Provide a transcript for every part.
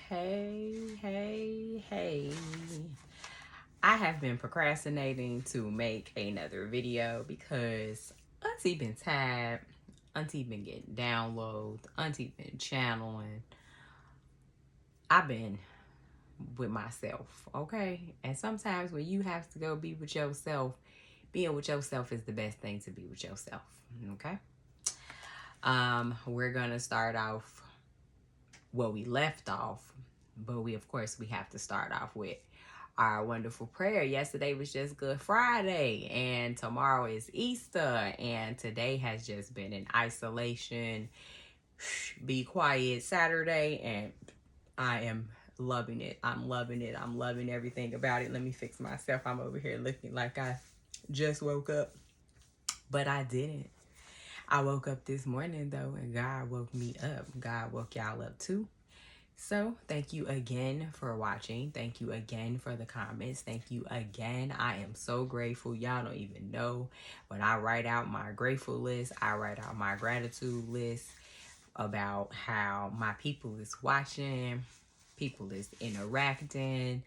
Hey. I have been procrastinating to make another video because Auntie been tabbed, Auntie been getting downloads, Auntie been channeling. I've been with myself, okay? And sometimes when you have to go be with yourself, being with yourself is the best thing to be with yourself, okay? We're gonna start off where we left off, but of course we have to start off with our wonderful prayer. Yesterday was just Good Friday, and tomorrow is Easter, and today has just been in isolation, be quiet Saturday, and I am loving it. I'm loving it. I'm loving everything about it. Let me fix myself. I'm over here looking like I just woke up, but I didn't. I woke up this morning though, and God woke me up. God woke y'all up too. So thank you again for watching. Thank you again for the comments. Thank you again. I am so grateful. Y'all don't even know. When I write out my grateful list, I write out my gratitude list about how my people is watching, people is interacting,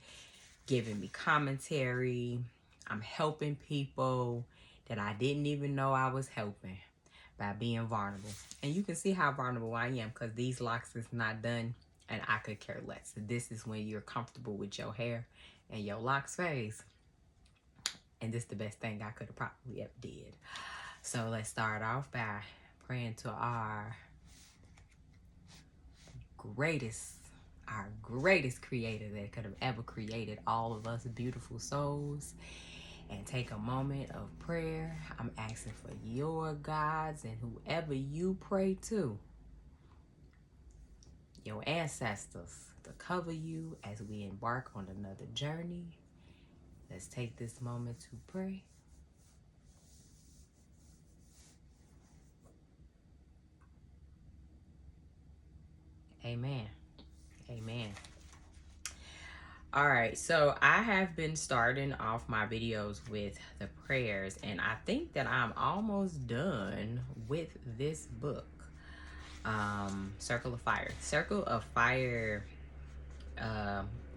giving me commentary. I'm helping people that I didn't even know I was helping by being vulnerable. And you can see how vulnerable I am because these locks is not done and I could care less. This is when you're comfortable with your hair and your locks phase. And this is the best thing I could have probably ever did. So let's start off by praying to our greatest creator that could have ever created all of us beautiful souls, and take a moment of prayer. I'm asking for your guides and whoever you pray to, your ancestors, to cover you as we embark on another journey. Let's take this moment to pray. Amen. Amen. All right, so I have been starting off my videos with the prayers, and I think that I'm almost done with this book, Circle of Fire. Circle of Fire,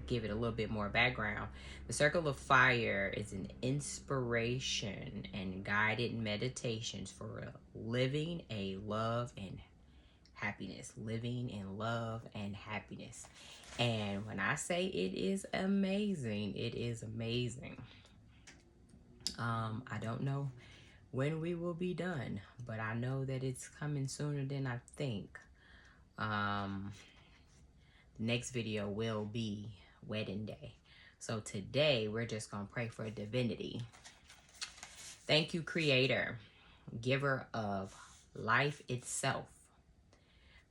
give it a little bit more background. The Circle of Fire is an inspiration and guided meditations for living a love and happiness, living in love and happiness. And when I say it is amazing, it is amazing. I don't know when we will be done, but I know that it's coming sooner than I think. The next video will be wedding day. So today we're just going to pray for divinity. Thank you, Creator, giver of life itself,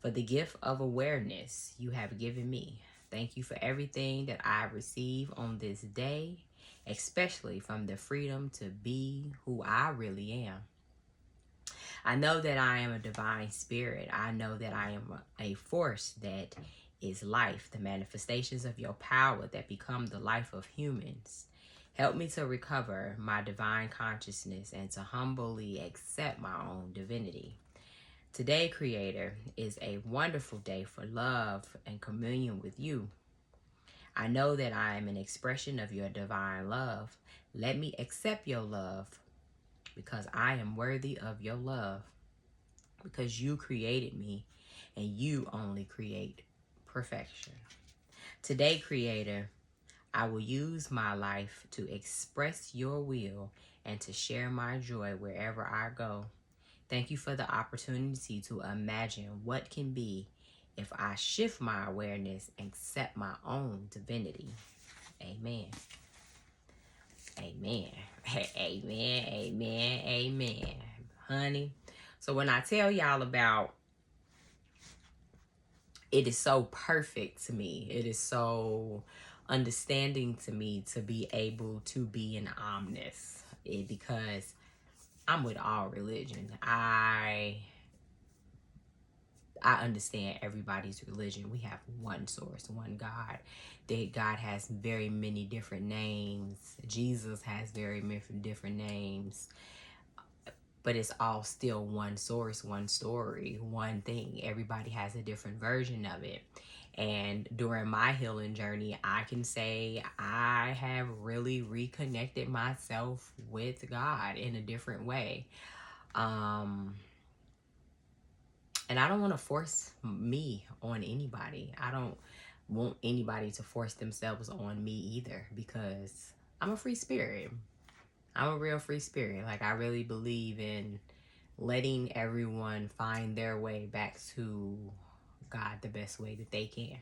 for the gift of awareness you have given me. Thank you for everything that I receive on this day, especially from the freedom to be who I really am. I know that I am a divine spirit. I know that I am a force that is life, the manifestations of your power that become the life of humans. Help me to recover my divine consciousness and to humbly accept my own divinity. Today, Creator, is a wonderful day for love and communion with you. I know that I am an expression of your divine love. Let me accept your love because I am worthy of your love, because you created me and you only create perfection. Today, Creator, I will use my life to express your will and to share my joy wherever I go. Thank you for the opportunity to imagine what can be if I shift my awareness and accept my own divinity. Amen. Amen. Amen. Amen. Amen. Honey. So when I tell y'all about it is so perfect to me, it is so understanding to me to be able to be an omnis, because I'm with all religion. I understand everybody's religion. We have one source, one God. That God has very many different names. Jesus has very many different names. But it's all still one source, one story, one thing. Everybody has a different version of it. And during my healing journey, I can say I have really reconnected myself with God in a different way. And I don't want to force me on anybody. I don't want anybody to force themselves on me either, because I'm a free spirit. I'm a real free spirit. Like, I really believe in letting everyone find their way back to God the best way that they can.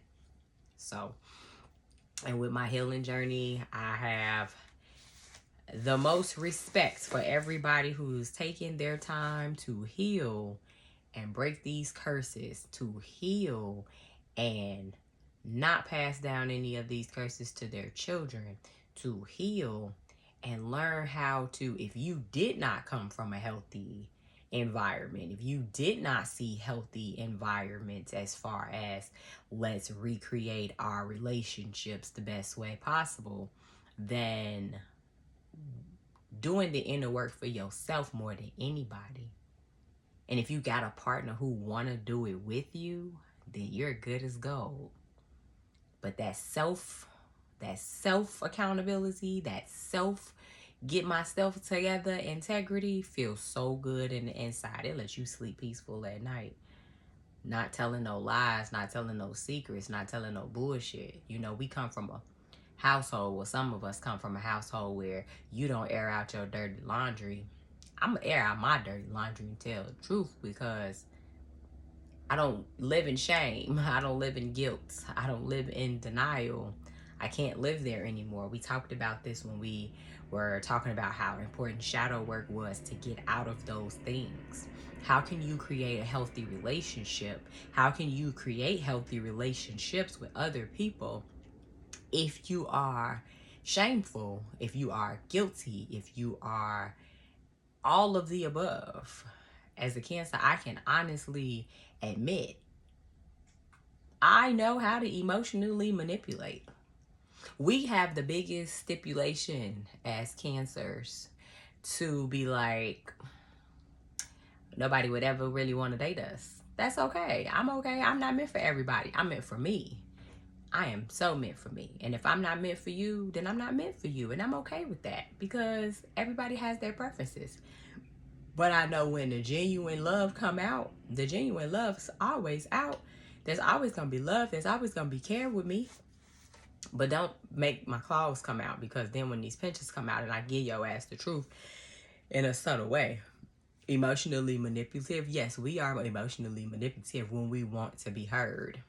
So, and with my healing journey, I have the most respect for everybody who's taking their time to heal and break these curses, to heal and not pass down any of these curses to their children, to heal and learn how to, if you did not come from a healthy environment, if you did not see healthy environments, as far as let's recreate our relationships the best way possible, then doing the inner work for yourself more than anybody. And if you got a partner who want to do it with you, then you're good as gold. But that self accountability, that self get myself together integrity feels so good in the inside. It lets you sleep peaceful at night. Not telling no lies, not telling no secrets, not telling no bullshit. You know, we come from a household, well, some of us come from a household where you don't air out your dirty laundry. I'm gonna air out my dirty laundry and tell the truth, because I don't live in shame. I don't live in guilt. I don't live in denial. I can't live there anymore. We talked about this when we were talking about how important shadow work was, to get out of those things. How can you create a healthy relationship? How can you create healthy relationships with other people if you are shameful, if you are guilty, if you are all of the above? As a Cancer, I can honestly admit I know how to emotionally manipulate. We have the biggest stipulation as Cancers to be like, nobody would ever really want to date us. That's okay. I'm okay. I'm not meant for everybody. I'm meant for me. I am so meant for me. And if I'm not meant for you, then I'm not meant for you. And I'm okay with that, because everybody has their preferences. But I know when the genuine love come out, the genuine love's always out. There's always going to be love. There's always going to be care with me. But don't make my claws come out, because then when these pinches come out and I give your ass the truth in a subtle way. Emotionally manipulative. Yes, we are emotionally manipulative when we want to be heard.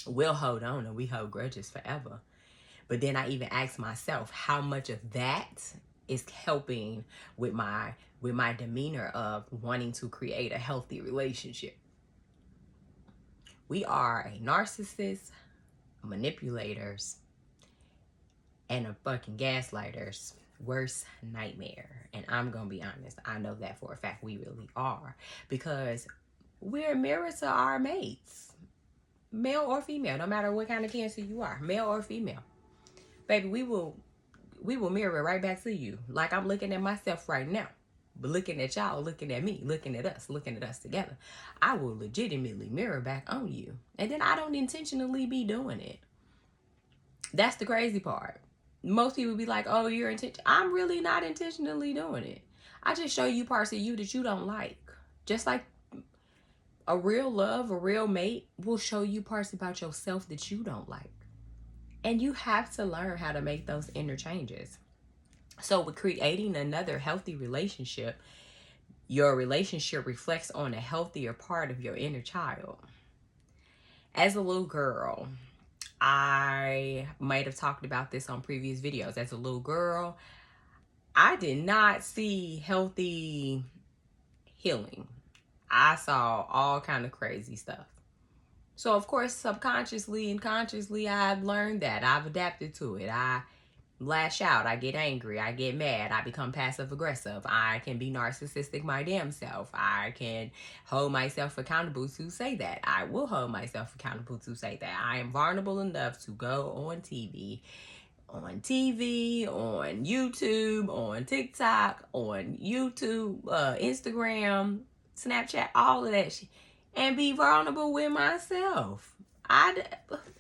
We'll hold on and we hold grudges forever. But then I even ask myself, how much of that is helping with my demeanor of wanting to create a healthy relationship? We are a narcissist, manipulators, and a fucking gaslighters worst nightmare. And I'm gonna be honest, I know that for a fact we really are, because we're a mirror to our mates, male or female, no matter what kind of Cancer you are, male or female. Baby, we will mirror right back to you. Like I'm looking at myself right now, but looking at y'all, looking at me, looking at us together. I will legitimately mirror back on you. And then I don't intentionally be doing it. That's the crazy part. Most people be like, oh, you're intentional. I'm really not intentionally doing it. I just show you parts of you that you don't like. Just like a real love, a real mate will show you parts about yourself that you don't like. And you have to learn how to make those interchanges. So with creating another healthy relationship, your relationship reflects on a healthier part of your inner child. As a little girl, I might have talked about this on previous videos. As a little girl, I did not see healthy healing. I saw all kind of crazy stuff. So of course, subconsciously and consciously, I've learned that. I've adapted to it. I lash out. I get angry. I get mad. I become passive aggressive. I can be narcissistic my damn self. I can hold myself accountable to say that. I will hold myself accountable to say that. I am vulnerable enough to go on TV, on YouTube, on TikTok, on YouTube, Instagram, Snapchat, all of that shit, and be vulnerable with myself. I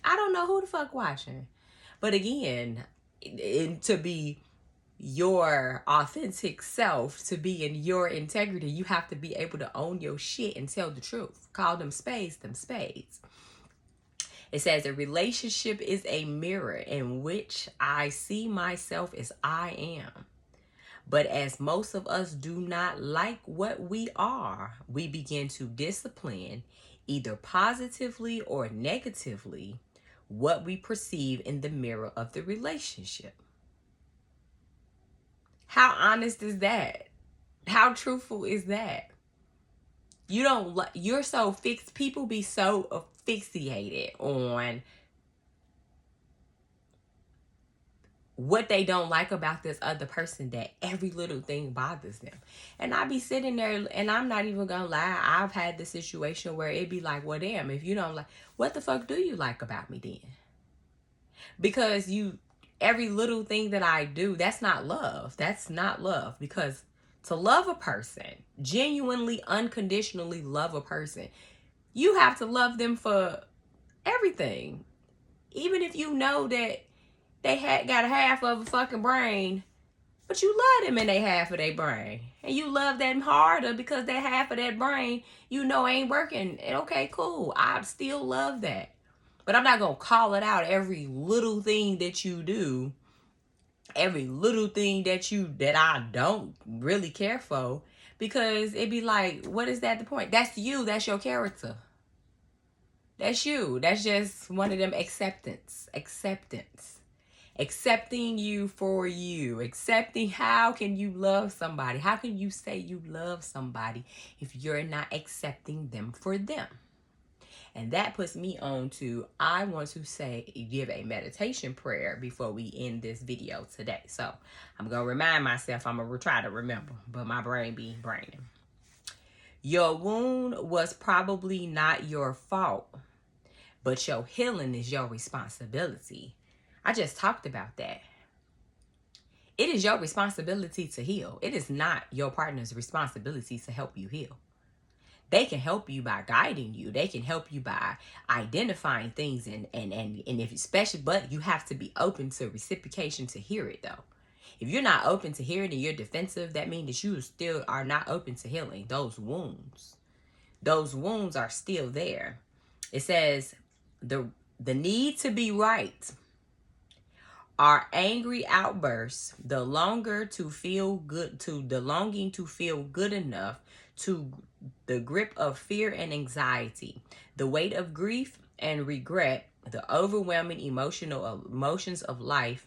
don't know who the fuck watching. But again, to be your authentic self, to be in your integrity, you have to be able to own your shit and tell the truth. Call them spades, them spades. It says a relationship is a mirror in which I see myself as I am. But as most of us do not like what we are, we begin to discipline, either positively or negatively, what we perceive in the mirror of the relationship. How honest is that? How truthful is that? You don't like, you're so fixed. People be so asphyxiated on what they don't like about this other person that every little thing bothers them. And I be sitting there, and I'm not even gonna lie, I've had the situation where it be like, well, damn, if you don't like, what the fuck do you like about me then? Because every little thing that I do, that's not love. That's not love. Because to love a person, genuinely, unconditionally love a person, you have to love them for everything. Even if you know that they got a half of a fucking brain, but you love them and they half of their brain. And you love them harder because that half of that brain, you know, ain't working. And okay, cool. I still love that. But I'm not going to call it out every little thing that you do. Every little thing that I don't really care for. Because it'd be like, what is that the point? That's you. That's your character. That's you. That's just one of them acceptance. Accepting you for you. Accepting, how can you love somebody? How can you say you love somebody if you're not accepting them for them? And that puts me on to, I want to give a meditation prayer before we end this video today. So I'm going to remind myself, I'm going to try to remember, but my brain be braining. Your wound was probably not your fault, but your healing is your responsibility. I just talked about that. It is your responsibility to heal. It is not your partner's responsibility to help you heal. They can help you by guiding you. They can help you by identifying things and if especially, but you have to be open to reciprocation to hear it though. If you're not open to hear it and you're defensive, that means that you still are not open to healing those wounds. Those wounds are still there. It says the need to be right. Our angry outbursts, the longing to feel good enough, to the grip of fear and anxiety, the weight of grief and regret, the overwhelming emotions of life,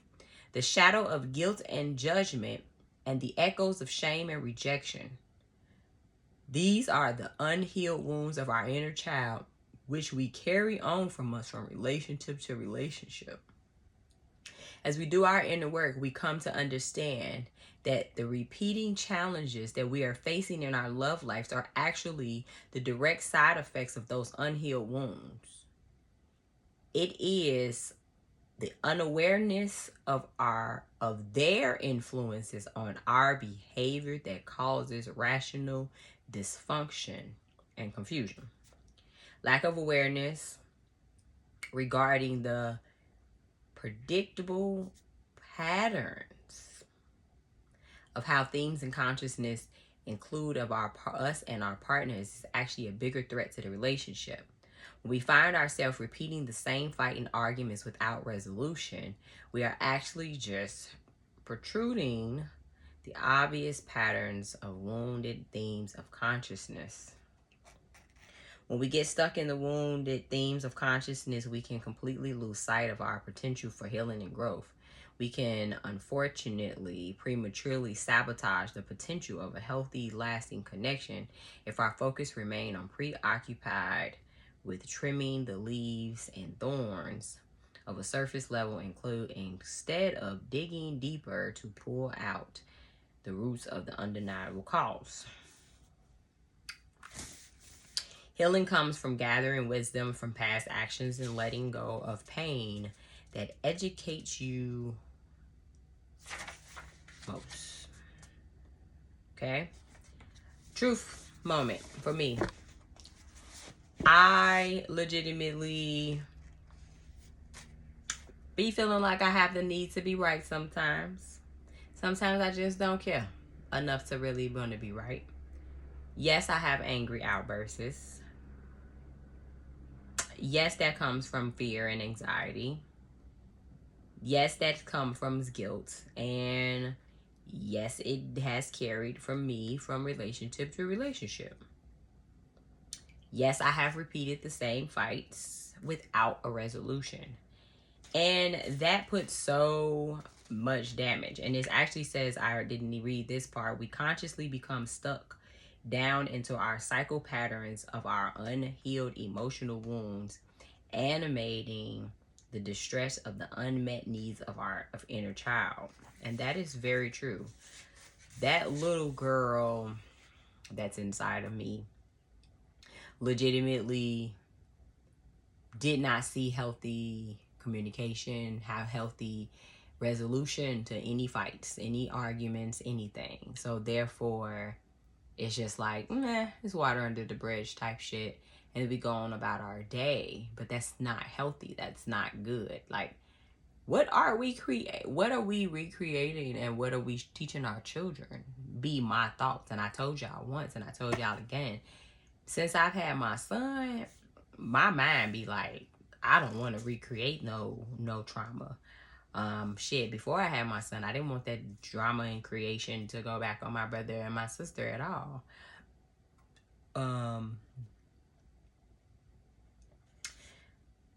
the shadow of guilt and judgment, and the echoes of shame and rejection. These are the unhealed wounds of our inner child, which we carry on from us from relationship to relationship. As we do our inner work, we come to understand that the repeating challenges that we are facing in our love lives are actually the direct side effects of those unhealed wounds. It is the unawareness of their influences on our behavior that causes rational dysfunction and confusion. Lack of awareness regarding the predictable patterns of how things in consciousness include of us and our partners is actually a bigger threat to the relationship. When we find ourselves repeating the same fight and arguments without resolution, we are actually just protruding the obvious patterns of wounded themes of consciousness. When we get stuck in the wounded themes of consciousness, we can completely lose sight of our potential for healing and growth. We can, unfortunately, prematurely sabotage the potential of a healthy, lasting connection if our focus remains on preoccupied with trimming the leaves and thorns of a surface level instead of digging deeper to pull out the roots of the undeniable cause. Healing comes from gathering wisdom from past actions and letting go of pain that educates you most. Okay? Truth moment for me. I legitimately be feeling like I have the need to be right sometimes. Sometimes I just don't care enough to really want to be right. Yes, I have angry outbursts. Yes, that comes from fear and anxiety. Yes, that comes from guilt. And yes, it has carried from me from relationship to relationship. Yes, I have repeated the same fights without a resolution. And that puts so much damage. And it actually says, I didn't read this part, we consciously become stuck down into our cycle patterns of our unhealed emotional wounds, animating the distress of the unmet needs of our inner child. And that is very true. That little girl that's inside of me legitimately did not see healthy communication, have healthy resolution to any fights, any arguments, anything. So therefore, it's just like, it's water under the bridge type shit. And we go on about our day. But that's not healthy. That's not good. Like, what are we recreating, and what are we teaching our children? Be my thoughts. And I told y'all once, and I told y'all again, since I've had my son, my mind be like, I don't want to recreate no trauma. Shit, before I had my son, I didn't want that drama and creation to go back on my brother and my sister at all.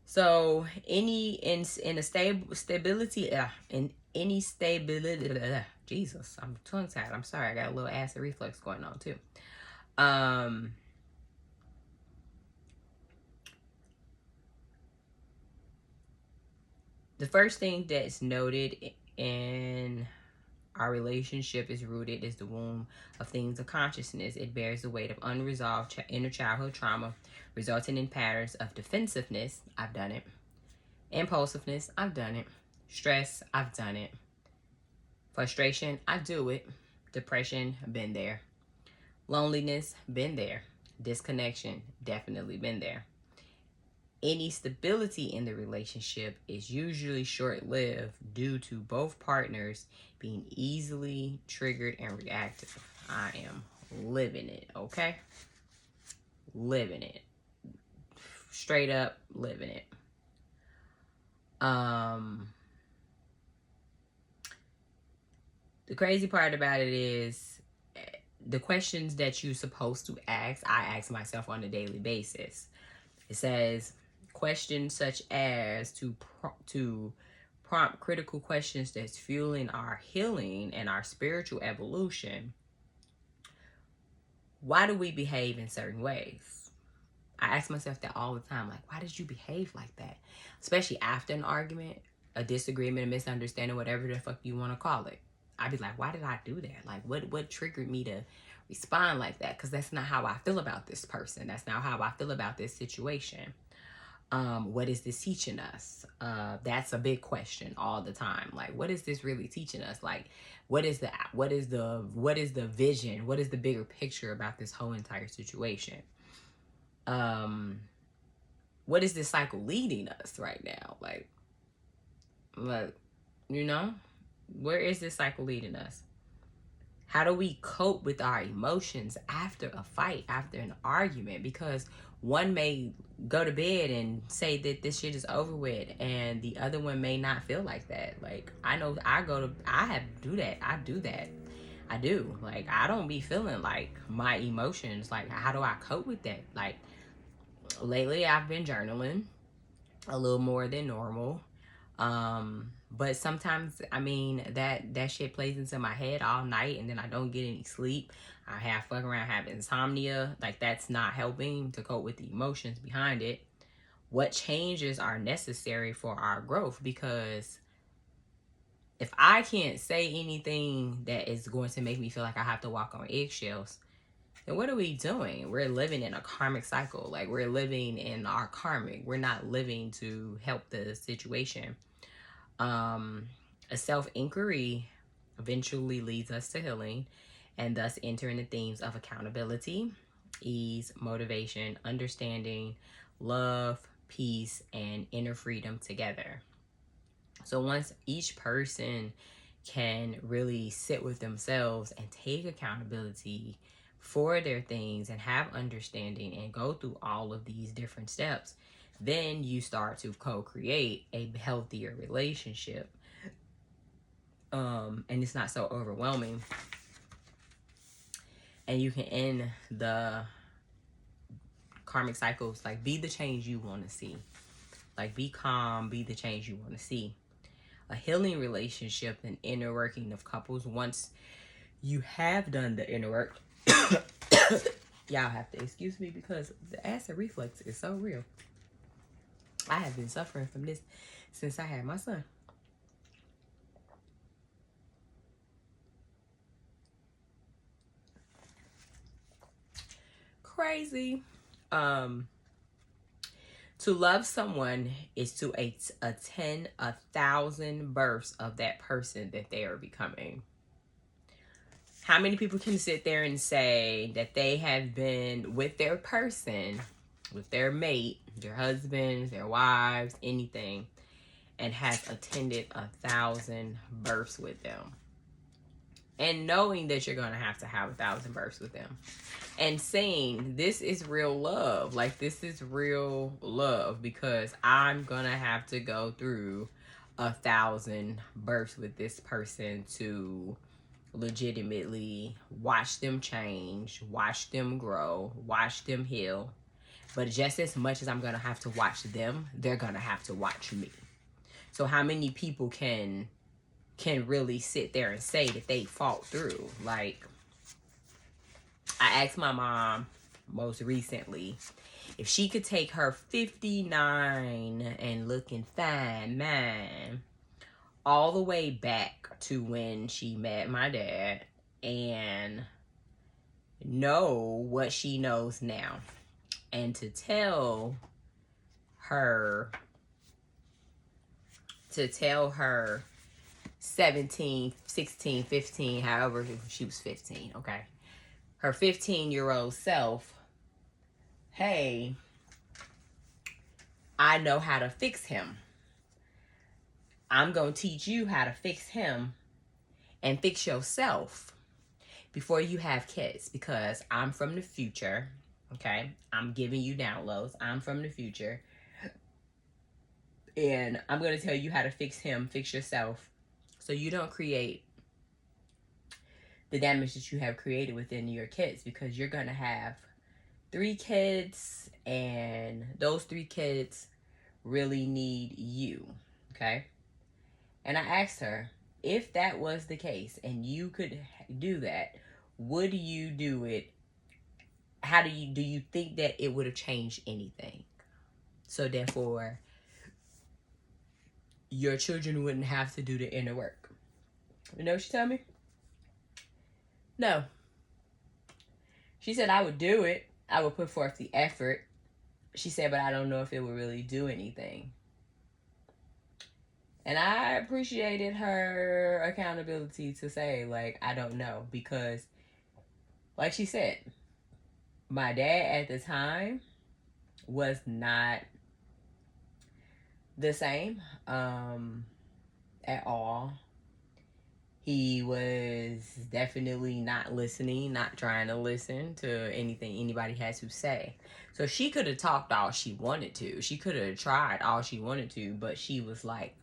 So in a stability, in any stability, Jesus, I'm tongue tied. I'm sorry, I got a little acid reflux going on too. The first thing that's noted in our relationship is rooted is the womb of things of consciousness. It bears the weight of unresolved inner childhood trauma, resulting in patterns of defensiveness. I've done it. Impulsiveness. I've done it. Stress. I've done it. Frustration. I do it. Depression. Been there. Loneliness. Been there. Disconnection. Definitely been there. Any stability in the relationship is usually short-lived due to both partners being easily triggered and reactive. I am living it, okay? Living it. Straight up living it. The crazy part about it is the questions that you're supposed to ask, I ask myself on a daily basis. It says, questions such as to prompt critical questions that's fueling our healing and our spiritual evolution. Why do we behave in certain ways? I ask myself that all the time. Like, why did you behave like that? Especially after an argument, a disagreement, a misunderstanding, whatever the fuck you want to call it. I'd be like, why did I do that? Like, what triggered me to respond like that? Because that's not how I feel about this person. That's not how I feel about this situation. What is this teaching us? That's a big question all the time. Like, what is this really teaching us? Like, what is the vision? What is the bigger picture about this whole entire situation? What is this cycle leading us right now? Like, you know, where is this cycle leading us? How do we cope with our emotions after a fight, after an argument? Because one may go to bed and say that this shit is over with, and the other one may not feel like that. Like, I know I do that. I do. Like, I don't be feeling like my emotions. Like, how do I cope with that? Like, lately I've been journaling a little more than normal. But sometimes, I mean, that shit plays into my head all night, and then I don't get any sleep. I fuck around, have insomnia. Like, that's not helping to cope with the emotions behind it. What changes are necessary for our growth? Because if I can't say anything that is going to make me feel like I have to walk on eggshells, then what are we doing? We're living in a karmic cycle. Like, we're living in our karmic. We're not living to help the situation. A self-inquiry eventually leads us to healing, and thus entering the themes of accountability, ease, motivation, understanding, love, peace, and inner freedom together. So once each person can really sit with themselves and take accountability for their things and have understanding and go through all of these different steps, then you start to co-create a healthier relationship. And it's not so overwhelming. And you can end the karmic cycles, like be the change you want to see. Like be calm, be the change you want to see. A healing relationship and inner working of couples, once you have done the inner work, y'all have to excuse me because the acid reflux is so real. I have been suffering from this since I had my son. Crazy. To love someone is to attend 1,000 births of that person that they are becoming. How many people can sit there and say that they have been with their person, with their mate, their husbands, their wives, anything, and has attended 1,000 births with them? And knowing that you're going to have 1,000 births with them. And saying, this is real love. Like, this is real love because I'm going to have to go through 1,000 births with this person to legitimately watch them change, watch them grow, watch them heal. But just as much as I'm going to have to watch them, they're going to have to watch me. So how many people can really sit there and say that they fought through? Like, I asked my mom most recently if she could take her 59 and looking fine man all the way back to when she met my dad and know what she knows now, and to tell her 17, 16, 15, however she was 15, okay, her 15-year-old self, hey, I know how to fix him. I'm going to teach you how to fix him and fix yourself before you have kids, because I'm from the future, okay? I'm giving you downloads. I'm from the future. And I'm going to tell you how to fix him, fix yourself, so you don't create the damage that you have created within your kids, because you're going to have 3 kids, and those 3 kids really need you, okay? And I asked her, if that was the case and you could do that, would you do it? How do you think that it would have changed anything? So therefore, your children wouldn't have to do the inner work. You know what she told me? No. She said, I would do it. I would put forth the effort. She said, but I don't know if it would really do anything. And I appreciated her accountability to say, like, I don't know. Because, like she said, my dad at the time was not the same at all. He was definitely not listening, not trying to listen to anything anybody had to say. So she could have talked all she wanted to. She could have tried all she wanted to, but she was like,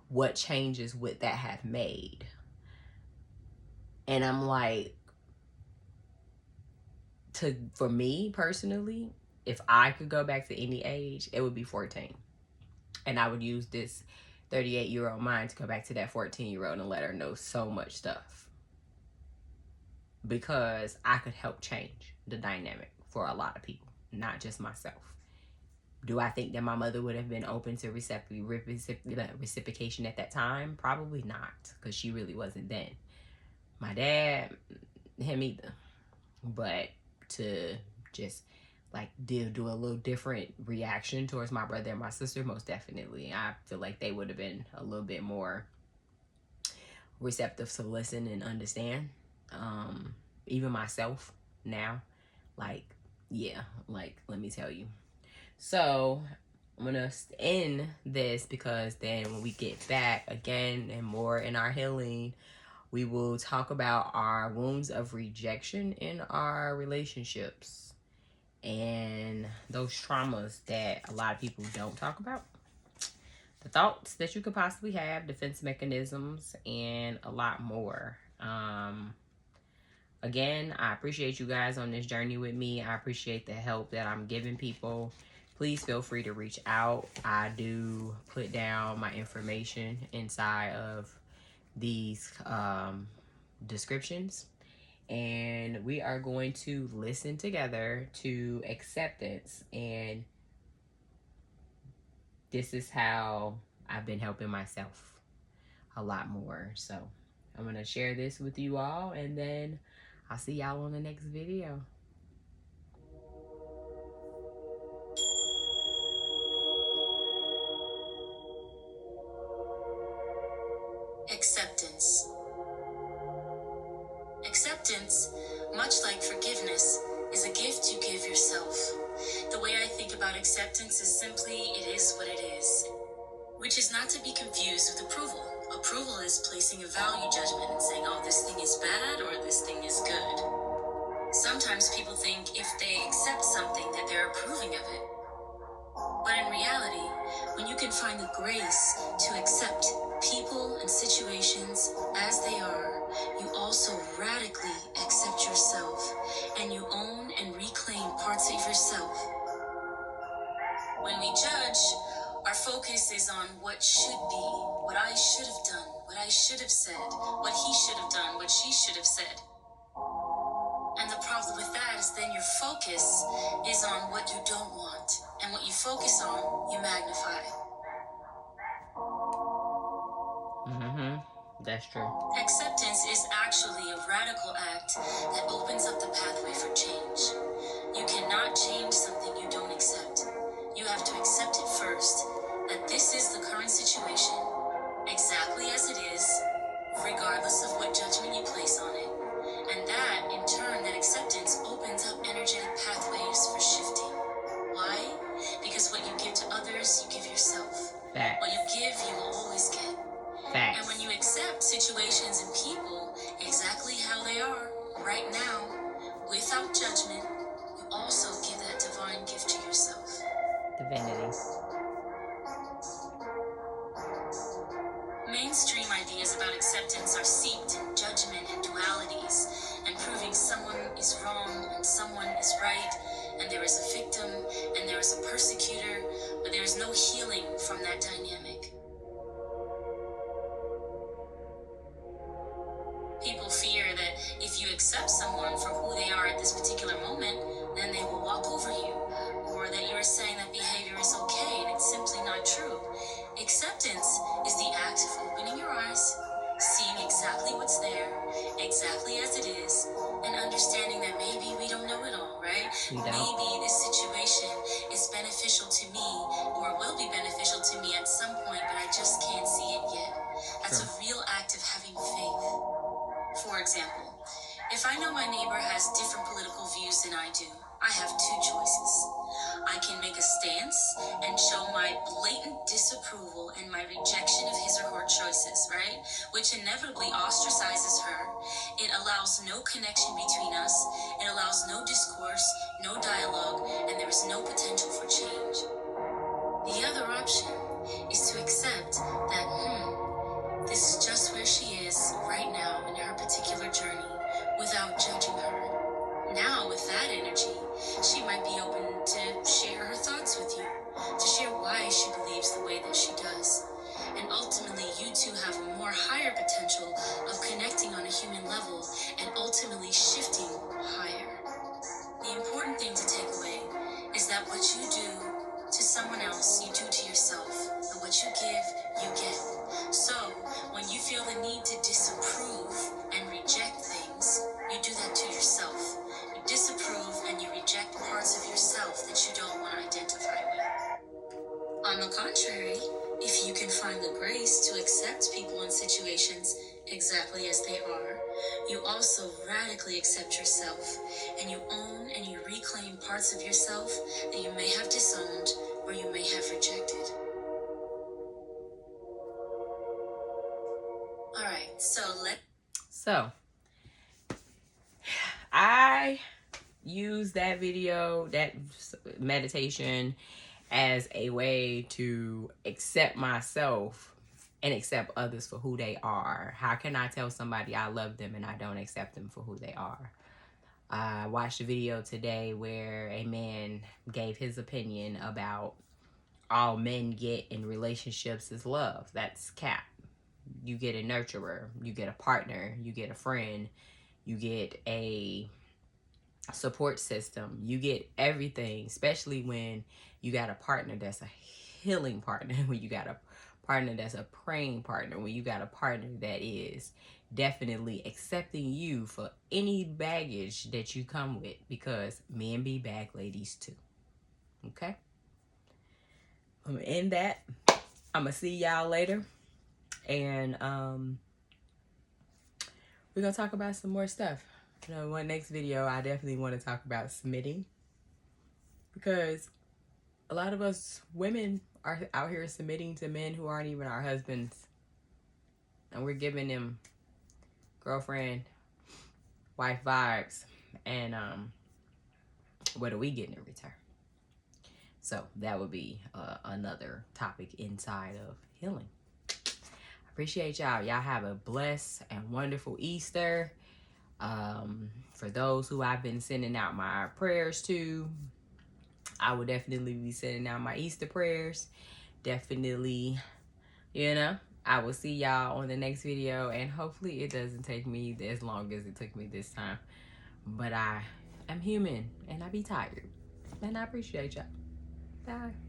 what changes would that have made? And I'm like, for me personally, if I could go back to any age, it would be 14. And I would use this 38-year-old mind to go back to that 14-year-old and let her know so much stuff. Because I could help change the dynamic for a lot of people, not just myself. Do I think that my mother would have been open to reciprocation at that time? Probably not, because she really wasn't then. My dad, him either. But to just like do a little different reaction towards my brother and my sister, most definitely. I feel like they would have been a little bit more receptive to listen and understand. Even myself now, like, yeah, like, let me tell you. So I'm going to end this because then when we get back again and more in our healing, we will talk about our wounds of rejection in our relationships and those traumas that a lot of people don't talk about. The thoughts that you could possibly have, defense mechanisms, and a lot more. Again, I appreciate you guys on this journey with me. I appreciate the help that I'm giving people. Please feel free to reach out. I do put down my information inside of these descriptions. And we are going to listen together to acceptance. And this is how I've been helping myself a lot more. So I'm going to share this with you all, and then I'll see y'all on the next video. Acceptance. Acceptance, much like forgiveness, is a gift you give yourself. The way I think about acceptance is simply, it is what it is, which is not to be confused with approval. Approval is placing a value judgment and saying, oh, this thing is bad or this thing is good. Sometimes people think if they accept something that they're approving of it. But in reality, when you can find the grace to accept people and situations as they are, you also radically accept yourself, and you own and reclaim parts of yourself. When we judge, our focus is on what should be, what I should have done, what I should have said, what he should have done, what she should have said. And the problem with that is then your focus is on what you don't want. And what you focus on, you magnify. That's true. Acceptance is actually a radical act that opens up the pathway for change. You cannot change something you don't accept. You have to accept it first, that this is the current situation, exactly as it is, regardless of what judgment you place on it. And that, in turn, that acceptance opens up energetic pathways for shifting. Why? Because what you give to others, you give yourself. Facts. What you give, you will always get. Facts. And when you accept situations and people exactly how they are, right now, without judgment, you also give that divine gift to yourself. Divinity. Mainstream ideas about acceptance are seeped in judgment and dualities, and proving someone is wrong and someone is right, and there is a victim and there is a persecutor, but there is no healing from that dynamic. People fear that if you accept someone for who they are at this particular moment, then they will walk over you, or that you're saying that behavior is okay, and it's simply not true. Acceptance is the act of opening your eyes, seeing exactly what's there, exactly as it is, and understanding that maybe we don't know it all, right? Maybe this situation is beneficial to me, or will be beneficial to me at some point, but I just can't see it yet. That's a real act of having faith. For example, if I know my neighbor has different political views than I do, I have two choices. I can make a stance and show my blatant disapproval and my rejection of his or her choices, right? Which inevitably ostracizes her. It allows no connection between us. It allows no discourse, no dialogue, and there is no potential for change. The other option is to accept that, this is just where she is right now in her particular journey without judging her. Now, with that energy, she might be open to share her thoughts with you, to share why she believes the way that she does. And ultimately, you two have a more higher potential of connecting on a human level and ultimately shifting higher. The important thing to take away is that what you do to someone else, you do to yourself. And what you give, you get. So, when you feel the need to disapprove and reject things, you do that to yourself. You disapprove and you reject parts of yourself that you don't want to identify with. On the contrary, if you can find the grace to accept people and situations exactly as they are, you also radically accept yourself, and you own and you reclaim parts of yourself that you may have disowned or you may have rejected. Alright, so I use that video, that meditation, as a way to accept myself and accept others for who they are. How can I tell somebody I love them and I don't accept them for who they are? I watched a video today where a man gave his opinion about all men get in relationships is love. That's cap. You get a nurturer, you get a partner, you get a friend, you get a support system, you get everything, especially when you got a partner that's a healing partner, when you got a partner that's a praying partner, when you got a partner that is definitely accepting you for any baggage that you come with, because men be bag ladies too. Okay, I'm gonna end that. I'm gonna see y'all later, and we're gonna talk about some more stuff. You know, one next video, I definitely want to talk about submitting, because a lot of us women are out here submitting to men who aren't even our husbands, and we're giving them girlfriend, wife vibes, and what are we getting in return? So that would be another topic inside of healing. I appreciate y'all. Y'all have a blessed and wonderful Easter. For those who I've been sending out my prayers to, I will definitely be sending out my Easter prayers. Definitely, you know, I will see y'all on the next video, and hopefully it doesn't take me as long as it took me this time. But I am human, and I be tired, and I appreciate y'all. Bye.